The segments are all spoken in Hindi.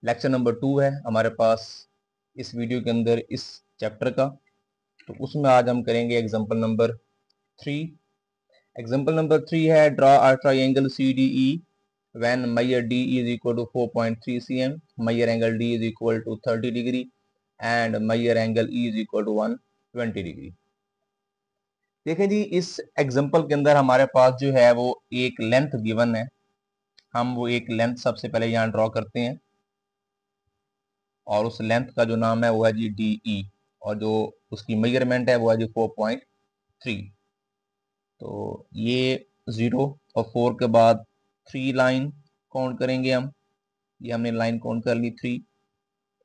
लेक्चर नंबर 2 है हमारे पास इस वीडियो के अंदर इस चैप्टर का। तो उसमें आज हम करेंगे एग्जांपल नंबर 3। एग्जांपल नंबर 3 है draw a triangle CDE when measure D is equal to 4.3 cm, measure angle D is equal to 30 degree and measure angle E is equal to 120 degree. देखें जी, इस एग्जांपल के अंदर हमारे पास जो है वो एक लेंथ गिवन है। हम वो एक लेंथ सबसे पहले यहाँ ड्रॉ करते हैं और उस लेंथ का जो नाम है वो है जी DE और जो उसकी मेजरमेंट है वो है जी 4.3। तो ये 0 और 4 के बाद 3 लाइन काउंट करेंगे हम। ये हमने लाइन काउंट कर ली 3।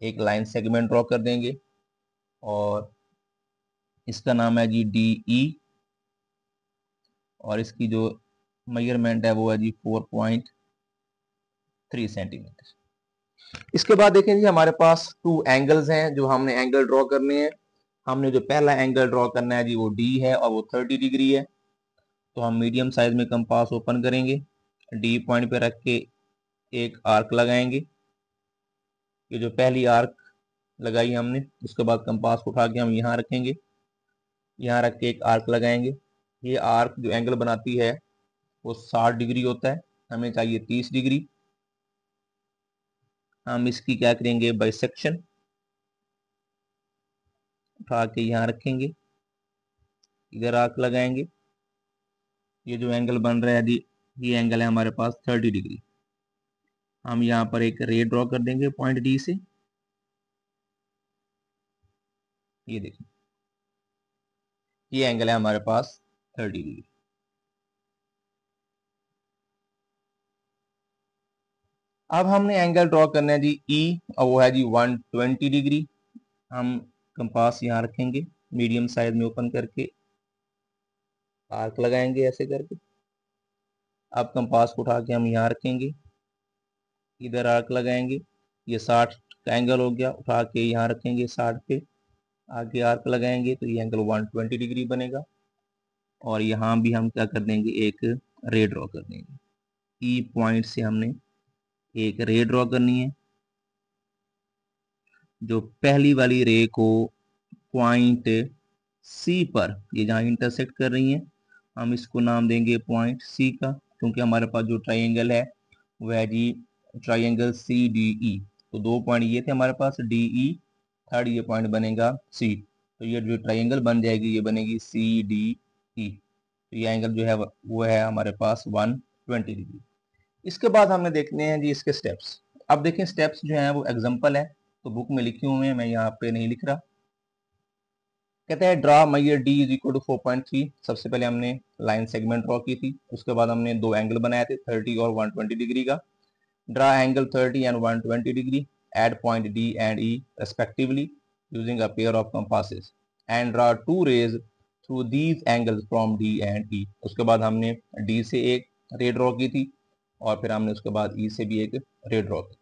एक लाइन सेगमेंट ड्रॉ कर देंगे और इसका नाम है जी DE और इसकी जो मेजरमेंट है वो है जी 4.3 सेंटीमीटर। इसके बाद देखें जी, हमारे पास 2 एंगल्स हैं जो हमने एंगल ड्रॉ करने हैं। हमने जो पहला एंगल ड्रॉ करना है जी वो D है और वो 30 डिग्री है। तो हम मीडियम साइज में कंपास ओपन करेंगे, D पॉइंट पे रख के एक आर्क लगाएंगे। ये जो पहली आर्क लगाई हमने, उसके बाद कंपास को उठा के हम यहाँ रखेंगे, यहाँ रख के एक आर्क लगाएंगे। ये आर्क जो एंगल बनाती है वो 60 डिग्री होता है, हमें चाहिए 30 डिग्री। हम इसकी क्या करेंगे, बाइसेक्शन उठा के यहाँ रखेंगे, इधर आर्क लगाएंगे। ये जो एंगल बन रहा है ये एंगल है हमारे पास 30 डिग्री। हम यहाँ पर एक रे ड्रॉ कर देंगे पॉइंट D से। ये देखिए, ये एंगल है हमारे पास 30 डिग्री। अब हमने एंगल ड्रॉ करना है जी E और वो है जी 120 डिग्री। हम कंपास यहाँ रखेंगे, मीडियम साइज में ओपन करके आर्क लगाएंगे ऐसे करके। अब कंपास को उठा के हम यहाँ रखेंगे, इधर आर्क लगाएंगे। ये 60 का एंगल हो गया, उठा के यहाँ रखेंगे 60 पे, आगे आर्क लगाएंगे तो ये एंगल 120 डिग्री बनेगा। और यहाँ भी हम क्या कर देंगे, एक रे ड्रॉ कर देंगे। ई पॉइंट से हमने एक रे ड्रॉ करनी है। जो पहली वाली रे को पॉइंट सी पर, ये जहाँ इंटरसेक्ट कर रही है, हम इसको नाम देंगे पॉइंट सी का, क्योंकि हमारे पास जो ट्राइंगल है वह है जी ट्राइंगल CDE। तो 2 पॉइंट ये थे हमारे पास, DE, थर्ड ये पॉइंट बनेगा C। तो ये जो ट्राइंगल बन जाएगी ये बनेगी CDE। तो ये एंगल जो है वो है हमारे पास 120 डिग्री। इसके बाद हमने देखने हैं जी इसके स्टेप्स। अब देखें, स्टेप्स जो हैं वो एग्जांपल है तो बुक में लिखे हुए हैं, मैं यहाँ पे नहीं लिख रहा। कहते हैं draw measure D is equal to 4.3। सबसे पहले हमने लाइन सेगमेंट ड्रॉ की थी, उसके बाद हमने 2 एंगल बनाए थे 30 और 120 डिग्री का। Draw angle 30 and 120 degree at point D and E respectively using a pair of compasses and draw 2 rays through these angles from D and E। उसके बाद हमने D से एक रे ड्रॉ की थी और फिर हमने उसके बाद E से भी एक रे ड्रॉ की।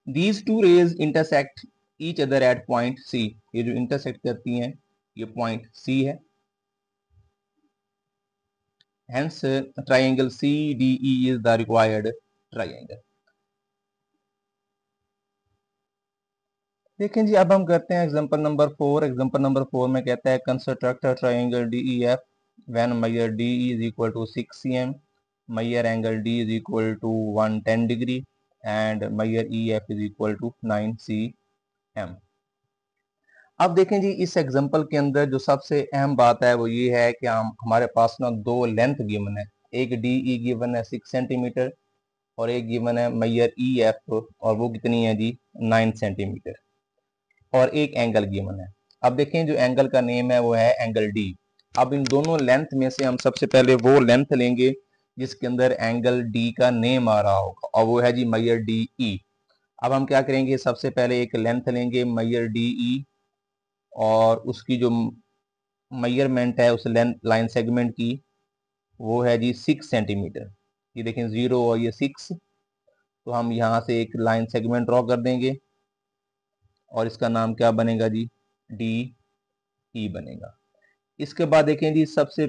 These two rays intersect each other at point C। ये जो इंटरसेक्ट करती हैं ये पॉइंट C है। Hence triangle CDE is the required triangle। देखें जी, अब हम करते हैं एग्जांपल नंबर 4। एग्जांपल नंबर 4 में कहता है construct a triangle DEF when measure DE is equal to 6 cm, measure angle D is equal to 110 degree and measure EF is equal to 9 cm। अब देखें जी, इस एग्जांपल के अंदर जो सबसे अहम बात है वो ये है कि हमारे पास ना 2 लेंथ गिवन है। एक DE गिवन है 6 सेंटीमीटर और एक गिवन है मेजर EF और वो कितनी है जी 9 सेंटीमीटर और एक एंगल गिवन है। अब देखें, जो एंगल का नेम है वो है एंगल D। अब इन दोनों लेंथ में से हम सबसे पहले वो लेंथ लेंगे जिसके अंदर एंगल D का नेम आ रहा होगा और वो है जी मेजर DE। अब हम क्या करेंगे, सबसे पहले एक लेंथ लेंगे मेजर DE और उसकी जो मेजरमेंट है उस लाइन सेगमेंट की वो है जी 6 सेंटीमीटर। ये देखें 0 और ये 6। तो हम यहाँ से एक लाइन सेगमेंट ड्रॉ कर देंगे और इसका नाम क्या बनेगा जी, DE बनेगा। इसके बाद देखें जी, सबसे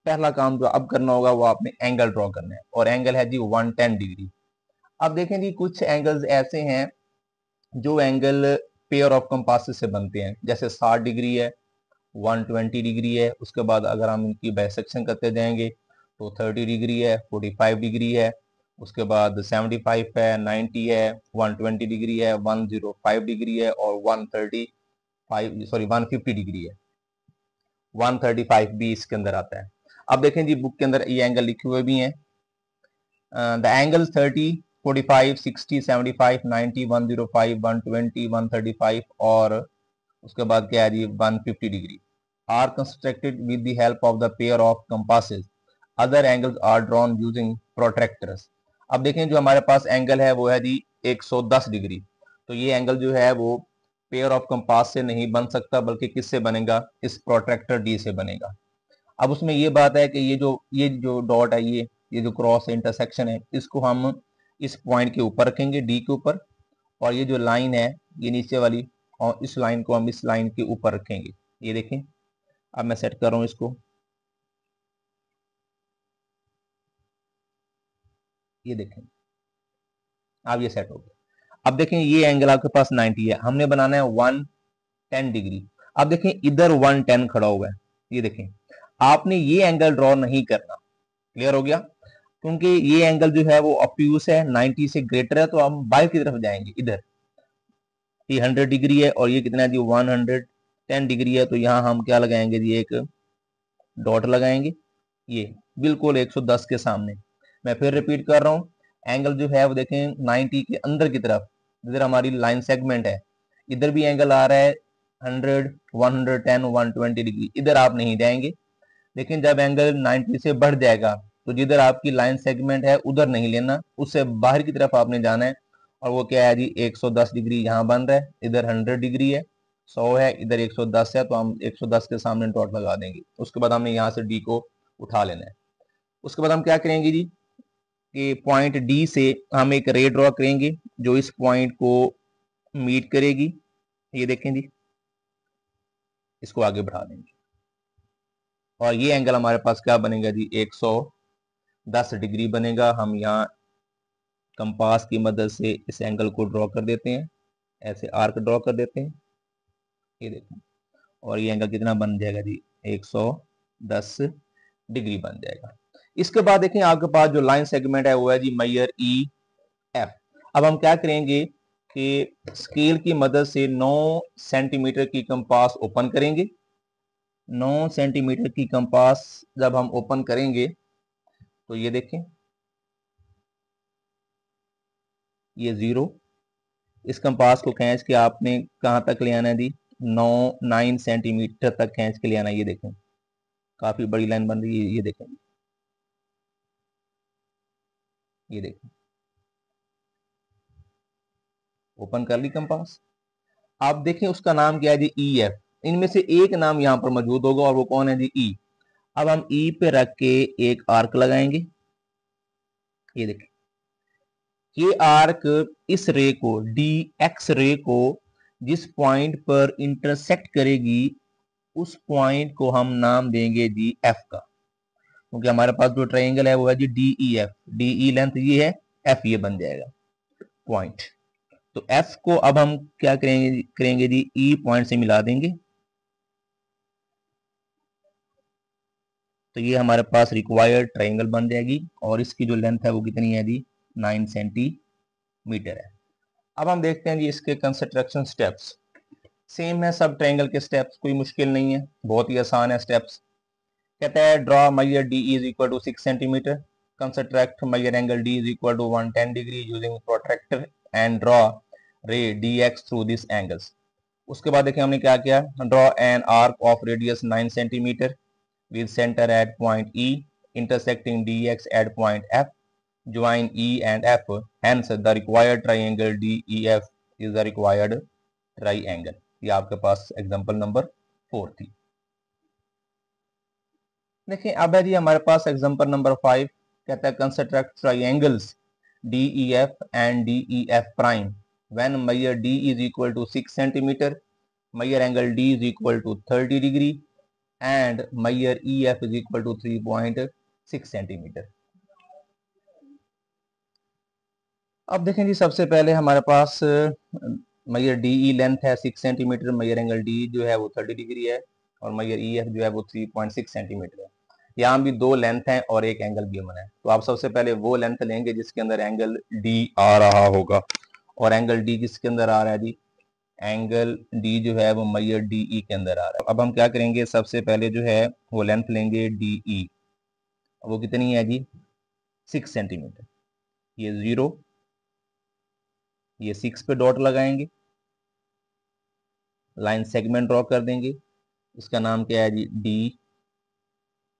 पहला काम जो अब करना होगा वो आपने एंगल ड्रॉ करना है और एंगल है जी 110 डिग्री। अब देखें जी, कुछ एंगल्स ऐसे हैं जो एंगल पेयर ऑफ कंपासेस से बनते हैं, जैसे 60 डिग्री है, 120 डिग्री है, उसके बाद अगर हम इनकी बाइसेक्शन करते जाएंगे तो 30 डिग्री है, 45 डिग्री है, उसके बाद 75 है, 90 है, 120 डिग्री है, 105 डिग्री है और 150 डिग्री है, 135 भी इसके अंदर आता है। अब देखें जी बुक के अंदर ये एंगल लिखे हुए भी हैं, द एंगल 30, 45, 60, 75, 90, 105, 120, 135 और उसके बाद क्या है जी 150 degree are constructed with the help of the pair of compasses, other angles are drawn using protractors. अब देखें जो हमारे पास एंगल है वो है जी 110 डिग्री, तो ये एंगल जो है वो पेयर ऑफ कंपास से नहीं बन सकता, बल्कि किससे बनेगा, इस प्रोट्रैक्टर डी से बनेगा। अब उसमें ये बात है कि ये जो डॉट है, ये जो क्रॉस इंटरसेक्शन है, इसको हम इस पॉइंट के ऊपर रखेंगे, डी के ऊपर, और ये जो लाइन है ये नीचे वाली, और इस लाइन को हम इस लाइन के ऊपर रखेंगे। ये देखें, अब मैं सेट कर रहा हूं इसको, ये देखें, अब ये सेट हो गया। अब देखें ये एंगल आपके पास 90 है, हमने बनाना है 110 डिग्री। अब देखें इधर 110 खड़ा हुआ है, ये देखें, आपने ये एंगल ड्रॉ नहीं करना। क्लियर हो गया? क्योंकि ये एंगल जो है वो ऑब्ट्यूस है, 90 से ग्रेटर है, तो हम बाहर की तरफ जाएंगे। इधर ये 100 डिग्री है और ये कितना है जी 110 डिग्री है, तो यहाँ हम क्या लगाएंगे जी, एक डॉट लगाएंगे, ये बिल्कुल 110 के सामने। मैं फिर रिपीट कर रहा हूँ, एंगल जो है वो देखें 90 के अंदर की तरफ, इधर हमारी लाइन सेगमेंट है, इधर भी एंगल आ रहा है 100, 110, 120 डिग्री, इधर आप नहीं जाएंगे। लेकिन जब एंगल 90 से बढ़ जाएगा तो जिधर आपकी लाइन सेगमेंट है उधर नहीं लेना, उससे बाहर की तरफ आपने जाना है, और वो क्या है जी 110 डिग्री यहाँ बन रहा है, इधर 100 डिग्री है, 100 है, इधर 110 है, तो हम 110 के सामने डॉट लगा देंगे। उसके बाद हमने यहाँ से डी को उठा लेना है। उसके बाद हम क्या करेंगे जी कि पॉइंट डी से हम एक रे ड्रॉ करेंगे जो इस पॉइंट को मीट करेगी। ये देखें जी, इसको आगे बढ़ा देंगे और ये एंगल हमारे पास क्या बनेगा जी 110 डिग्री बनेगा। हम यहाँ कंपास की मदद से इस एंगल को ड्रॉ कर देते हैं, ऐसे आर्क ड्रॉ कर देते हैं, ये देखो, और ये एंगल कितना बन जाएगा जी 110 डिग्री बन जाएगा। इसके बाद देखें आपके पास जो लाइन सेगमेंट है वो है जी मेजर ई एफ। अब हम क्या करेंगे कि स्केल की मदद से 9 सेंटीमीटर की कंपास ओपन करेंगे। 9 सेंटीमीटर की कंपास जब हम ओपन करेंगे तो ये देखें, ये 0, इस कंपास को खींच के आपने कहां तक ले आना है जी 9 सेंटीमीटर तक खींच के ले आना है। ये देखें काफी बड़ी लाइन बन रही है, ये देखें, ये देखें, ओपन कर ली कंपास। आप देखें उसका नाम क्या है जी ई एफ, इनमें से एक नाम यहां पर मौजूद होगा और वो कौन है जी ई। अब हम ई पे रख के एक आर्क लगाएंगे, ये देखें, ये आर्क इस रे को, डी एक्स रे को जिस पॉइंट पर इंटरसेक्ट करेगी उस पॉइंट को हम नाम देंगे जी एफ का, क्योंकि हमारे पास जो ट्रायंगल है वो है G D E F, D E length ये है, एफ ये बन जाएगा पॉइंट। तो एफ को अब हम क्या करेंगे जी ई पॉइंट से मिला देंगे, तो ये हमारे पास रिक्वायर्ड ट्रायंगल बन जाएगी और इसकी जो लेंथ है वो कितनी है जी 9 सेंटीमीटर है। अब हम देखते हैं जी इसके कंस्ट्रक्शन स्टेप्स। सेम है सब ट्रायंगल के स्टेप्स, कोई मुश्किल नहीं है, बहुत ही आसान है स्टेप्स। कहता है draw measure D is equal to 6 centimetre, construct measure angle D is equal to 110 degree using protractor and draw ray D X through this angles. उसके बाद देखिए हमने क्या किया, draw an arc of radius 9 centimetre with center at point E, intersecting dx at point F, join E and F. Hence, the required triangle DEF is the required triangle. ये आपके पास एग्जांपल नंबर 4 थी। देखिए अब है जी हमारे पास एग्जांपल नंबर 5, कहता है construct triangles DEF and DEF prime when measure D is equal to 6 centimeter, measure angle D is equal to 30 degree and measure EF is equal to 3.6 centimetre. अब देखें जी सबसे पहले हमारे पास मैयर डी ई लेंथ है 6 सेंटीमीटर, मैयर एंगल डी जो है वो 30 डिग्री है, और मैयर ई एफ जो है वो 3.6 सेंटीमीटर है। यहाँ भी दो लेंथ है और एक एंगल गिवन है, तो आप सबसे पहले वो लेंथ लेंगे जिसके अंदर एंगल डी आ रहा होगा, और एंगल डी किसके अंदर आ रहा है जी, एंगल डी जो है वो मैयर डी ई के अंदर आ रहा है। अब हम क्या करेंगे, सबसे पहले जो है वो लेंथ लेंगे डी ई, वो कितनी है जी 6 सेंटीमीटर, ये 0, ये 6 पे डॉट लगाएंगे, लाइन सेगमेंट ड्रॉ कर देंगे, इसका नाम क्या है जी डी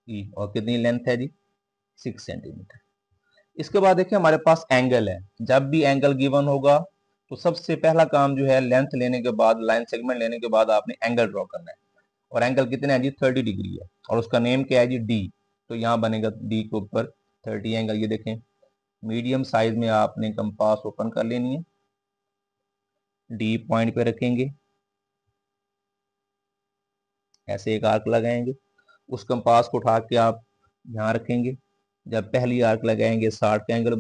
ई, और कितनी लेंथ है जी 6 सेंटीमीटर। इसके बाद देखिए हमारे पास एंगल है, जब भी एंगल गिवन होगा तो सबसे पहला काम जो है लेंथ लेने के बाद, लाइन सेगमेंट लेने के बाद आपने एंगल ड्रॉ करना है, और एंगल कितने है जी 30 डिग्री है, और उसका नेम क्या है जी डी, तो यहाँ बनेगा डी के ऊपर 30 एंगल। ये देखें मीडियम साइज में आपने कंपास ओपन कर लेनी है, डी पॉइंट पे रखेंगे, ऐसे एक आर्क लगाएंगे, उस कंपास को उठा के आप यहाँ रखेंगे, जब पहली आर्क लगाएंगे 60 का एंगल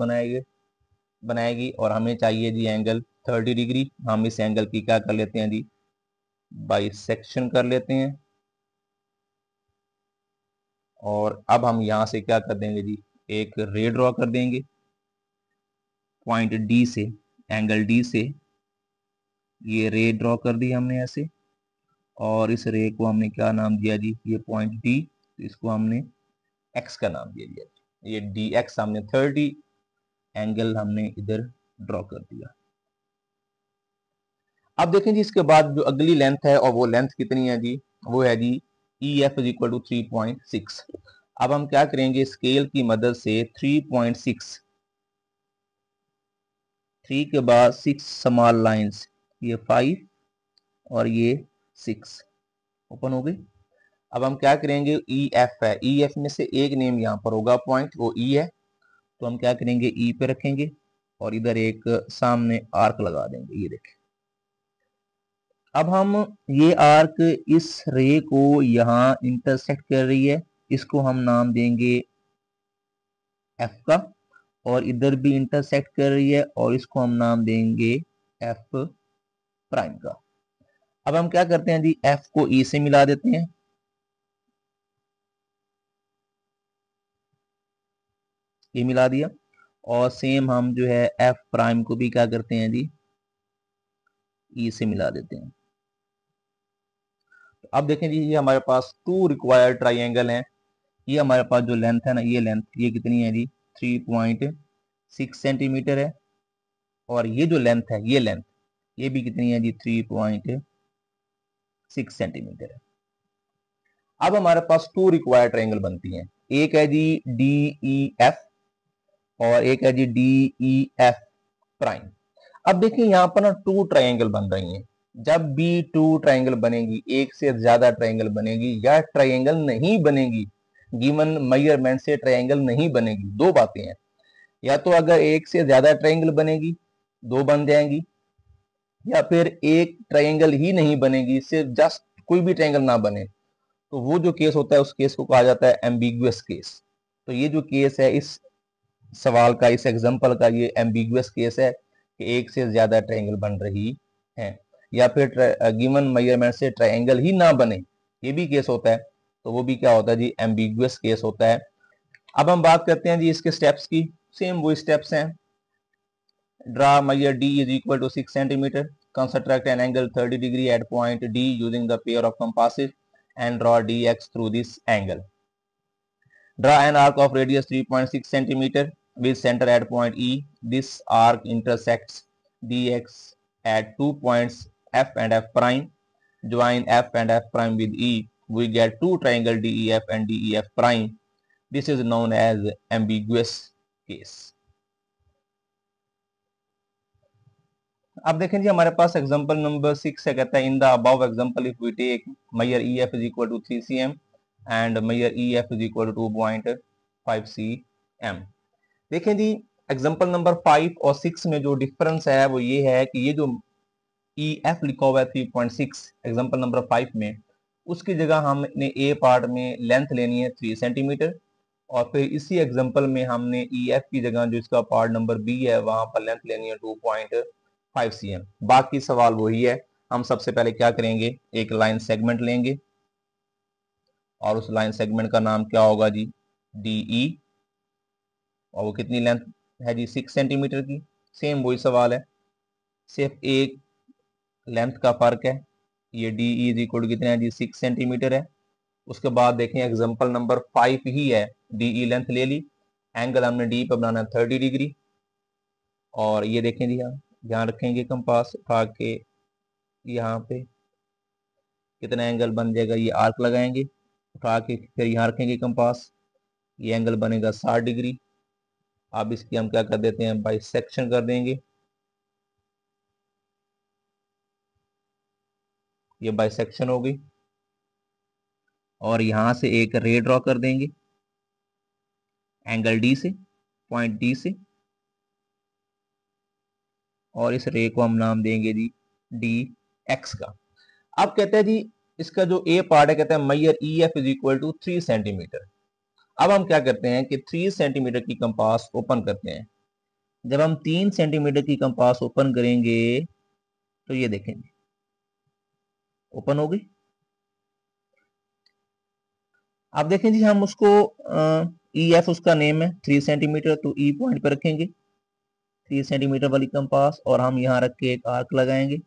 बनाएगी, और हमें चाहिए जी एंगल 30 डिग्री। हम इस एंगल की क्या कर लेते हैं जी बाइसेक्शन कर लेते हैं, और अब हम यहाँ से क्या कर देंगे जी एक रे ड्रॉ कर देंगे पॉइंट डी से, एंगल डी से ये रे ड्रॉ कर दी हमने ऐसे, और इस रे को हमने क्या नाम दिया जी, ये पॉइंट डी, तो इसको हमने एक्स का नाम दे दिया, ये डी एक्स हमने 30 एंगल हमने इधर ड्रॉ कर दिया। अब देखें जी इसके बाद जो अगली लेंथ है, और वो लेंथ कितनी है जी, वो है जी E F is equal to 3.6। अब हम क्या करेंगे, स्केल की मदद से 3.6, 3 के बाद 6 स्मॉल लाइंस, ये 5 और ये 6 ओपन हो गई। अब हम क्या करेंगे, ई एफ है, ई एफ में से एक नेम यहाँ पर होगा पॉइंट, वो ई है, तो हम क्या करेंगे ई पे रखेंगे, और इधर एक सामने आर्क लगा देंगे, ये देखें। अब हम ये आर्क इस रे को यहाँ इंटरसेक्ट कर रही है, इसको हम नाम देंगे एफ का, और इधर भी इंटरसेक्ट कर रही है और इसको हम नाम देंगे एफ प्राइम का। अब हम क्या करते हैं जी, एफ को ई से मिला देते हैं, ये मिला दिया, और सेम हम जो है एफ प्राइम को भी क्या करते हैं जी ई से मिला देते हैं। तो अब देखें जी ये हमारे पास 2 रिक्वायर्ड ट्राइंगल हैं, ये हमारे पास जो लेंथ है ना, ये लेंथ ये कितनी है जी 3.6 सेंटीमीटर है, और ये जो लेंथ है, ये लेंथ ये भी कितनी है जी 3.6 सेंटीमीटर है। अब हमारे पास 2 रिक्वायर्ड ट्रायंगल बनती हैं, एक है जी डी ई एफ और एक है G D E F prime. अब देखिए यहाँ पर ना 2 ट्रायंगल बन रही हैं, जब भी 2 ट्रायंगल बनेगी, एक से ज्यादा ट्रायंगल बनेगी या ट्रायंगल नहीं बनेगी, गिवन मेजरमेंट से ट्रायंगल नहीं बनेगी, दो बातें हैं, या तो अगर एक से ज्यादा ट्रायंगल बनेगी दो बन जाएंगी, या फिर एक ट्रायंगल ही नहीं बनेगी, सिर्फ जस्ट कोई भी ट्रायंगल ना बने, तो वो जो केस होता है उस केस को कहा जाता है एम्बिगुअस केस। तो ये जो केस है इस सवाल का, इस एग्जांपल का, ये एम्बिगुअस केस है कि एक से ज्यादा ट्रायंगल बन रही है, या फिर गिवन मेजरमेंट से ट्रायंगल ही ना बने, ये भी केस होता है, तो वो भी क्या होता है जी एम्बिगुअस केस होता है। अब हम बात करते हैं जी इसके स्टेप्स की, सेम वो स्टेप्स हैं, draw measure d is equal to 6 centimeter, construct an angle 30 degree at point D using the pair of compasses and draw dx through this angle. Draw an arc of radius 3.6 centimeter with center at point E. This arc intersects dx at 2 points F and F prime. Join F and F prime with E. We get two triangle DEF and DEF prime. This is known as ambiguous case. अब देखें जी हमारे पास एग्जांपल नंबर 6 है, कहता है in the above example if we take measure EF is equal to 3 cm and measure EF is equal to 2.5 cm। देखें जी एग्जांपल नंबर 5 और 6 में जो डिफरेंस है वो ये है कि ये जो EF लिखा हुआ है 3.6 एग्जांपल नंबर 5 में, उसकी जगह हमने ए पार्ट में लेंथ लेनी है 3 सेंटीमीटर, और फिर इसी एग्जांपल में हमने EF की जगह जो इसका पार्ट नंबर बी है वहां पर लेंथ लेनी है 2.5 5 cm। बाकी सवाल वही है। हम सबसे पहले क्या करेंगे, एक लाइन सेगमेंट लेंगे और उस लाइन सेगमेंट का नाम क्या होगा जी, DE, और वो कितनी लेंथ है जी, 6 सेंटीमीटर की। सेम वही सवाल है, सिर्फ एक लेंथ का फर्क है। ये DE इज इक्वल टू कितना है जी, 6 सेंटीमीटर है। उसके बाद देखें एग्जांपल नंबर 5 ही है, DE लेंथ ले ली, एंगल हमने डी पे बनाना है 30 डिग्री। और ये देखें जी, हम यहाँ रखेंगे कंपास उठा के, यहाँ पे कितना एंगल बन जाएगा, ये आर्क लगाएंगे उठा के, फिर यहाँ रखेंगे कंपास, ये एंगल बनेगा 60 डिग्री। अब इसकी हम क्या कर देते हैं, बाइसेक्शन कर देंगे। ये बाइसेक्शन हो गई। और यहां से एक रे ड्रॉ कर देंगे एंगल डी से, पॉइंट डी से, और इस रे को हम नाम देंगे जी डी एक्स का। अब कहते हैं जी, इसका जो ए पार्ट है, कहते हैं measure E F is equal to 3 centimetre. अब हम क्या करते हैं कि 3 सेंटीमीटर की कंपास ओपन करते हैं। जब हम 3 सेंटीमीटर की कंपास ओपन करेंगे तो ये देखेंगे ओपन हो गई। अब देखें जी, हम उसको ई एफ उसका नेम है 3 सेंटीमीटर, तो ई पॉइंट पर रखेंगे 3 सेंटीमीटर वाली कंपास, और हम यहाँ रख के एक आर्क लगाएंगे।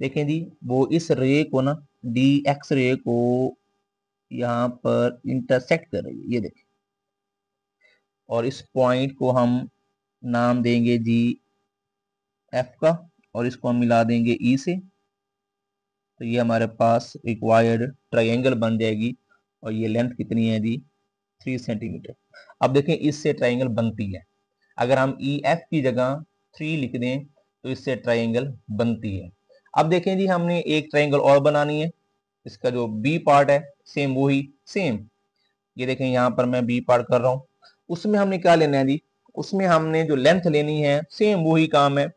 देखें जी, वो इस रे को ना, डी एक्स रे को यहाँ पर इंटरसेक्ट कर रही है, ये देखें। और इस पॉइंट को हम नाम देंगे जी एफ का, और इसको हम मिला देंगे ई से। तो ये हमारे पास रिक्वायर्ड ट्रायंगल बन जाएगी, और ये लेंथ कितनी है जी, 3 सेंटीमीटर। अब देखें, इससे ट्रायंगल बनती है। अगर हम ई एफ की जगह 3 लिख दें तो इससे ट्रायंगल बनती है। अब देखें जी, हमने एक ट्रायंगल और बनानी है। इसका जो बी पार्ट है सेम वही सेम, ये देखें यहाँ पर मैं बी पार्ट कर रहा हूँ। उसमें हमने क्या लेना है जी, उसमें हमने जो लेंथ लेनी है सेम वही काम है,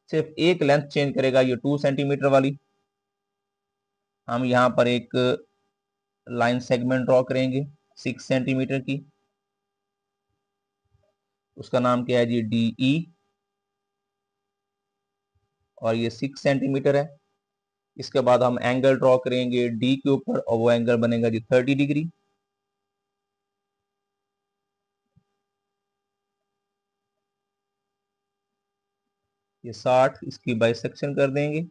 सिर्फ एक लेंथ चेंज करेगा, ये 2 सेंटीमीटर वाली। हम यहाँ पर एक लाइन सेगमेंट ड्रॉ करेंगे 6 सेंटीमीटर की, उसका नाम क्या है जी, DE, और ये 6 सेंटीमीटर है। इसके बाद हम एंगल ड्रॉ करेंगे डी के ऊपर, और वो एंगल बनेगा जी 30 डिग्री। ये 60, इसकी बाइसेक्शन कर देंगे।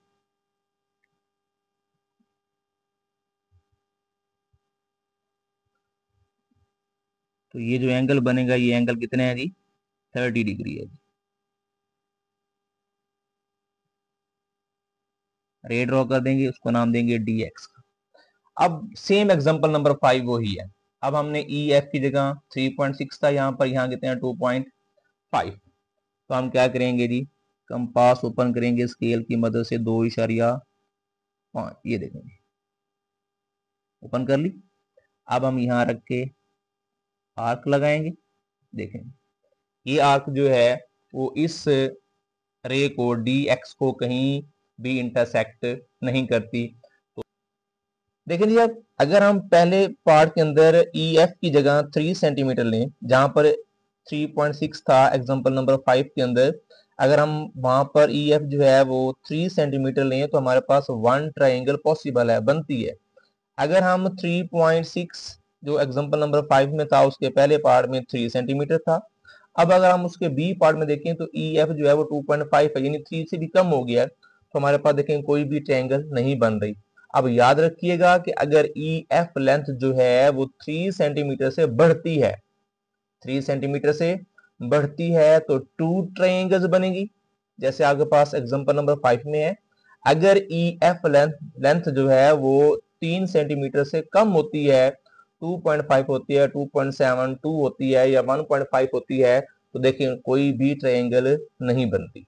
तो ये जो एंगल बनेगा, ये एंगल कितने है जी, 30 डिग्री है जी। रे ड्रॉ कर देंगे, उसको नाम देंगे DX का। अब सेम एग्जांपल नंबर 5 वही है। अब हमने EF की जगह 3.6 था यहाँ पर, यहाँ कितने हैं 2.5। तो हम क्या करेंगे जी, कंपास ओपन करेंगे स्केल की मदद से, 2.5, ये देखेंगे ओपन कर ली। अब हम यहाँ रख के आर्क लगाएंगे। देखेंगे ये आर्क जो है वो इस रे को DX को कहीं भी इंटरसेक्ट नहीं करती। तो देखें जी, अब अगर हम पहले पार्ट के अंदर EF की जगह 3 सेंटीमीटर लें, जहां पर 3.6 था एग्जांपल नंबर 5 के अंदर, अगर हम वहां पर EF जो है वो 3 सेंटीमीटर लें तो हमारे पास 1 ट्रायंगल पॉसिबल है, बनती है। अगर हम 3.6 जो एग्जांपल नंबर 5 में था उसके पहले पार्ट में 3 सेंटीमीटर था, अब अगर हम उसके बी पार्ट में देखें तो EF जो है वो 2.5 है, यानी 3 से भी कम हो गया है। तो हमारे पास देखें कोई भी ट्रायंगल नहीं बन रही। अब याद रखिएगा कि अगर EF लेंथ जो है वो 3 सेंटीमीटर से बढ़ती है, 3 सेंटीमीटर से बढ़ती है तो 2 ट्रायंगल्स बनेगी, जैसे आपके पास एग्जांपल नंबर 5 में है। अगर EF लेंथ जो है वो 3 सेंटीमीटर से कम होती है, 2.5 होती है, 2.72 होती है, या 1.5 होती है, तो देखिए कोई भी ट्रायंगल नहीं बनती।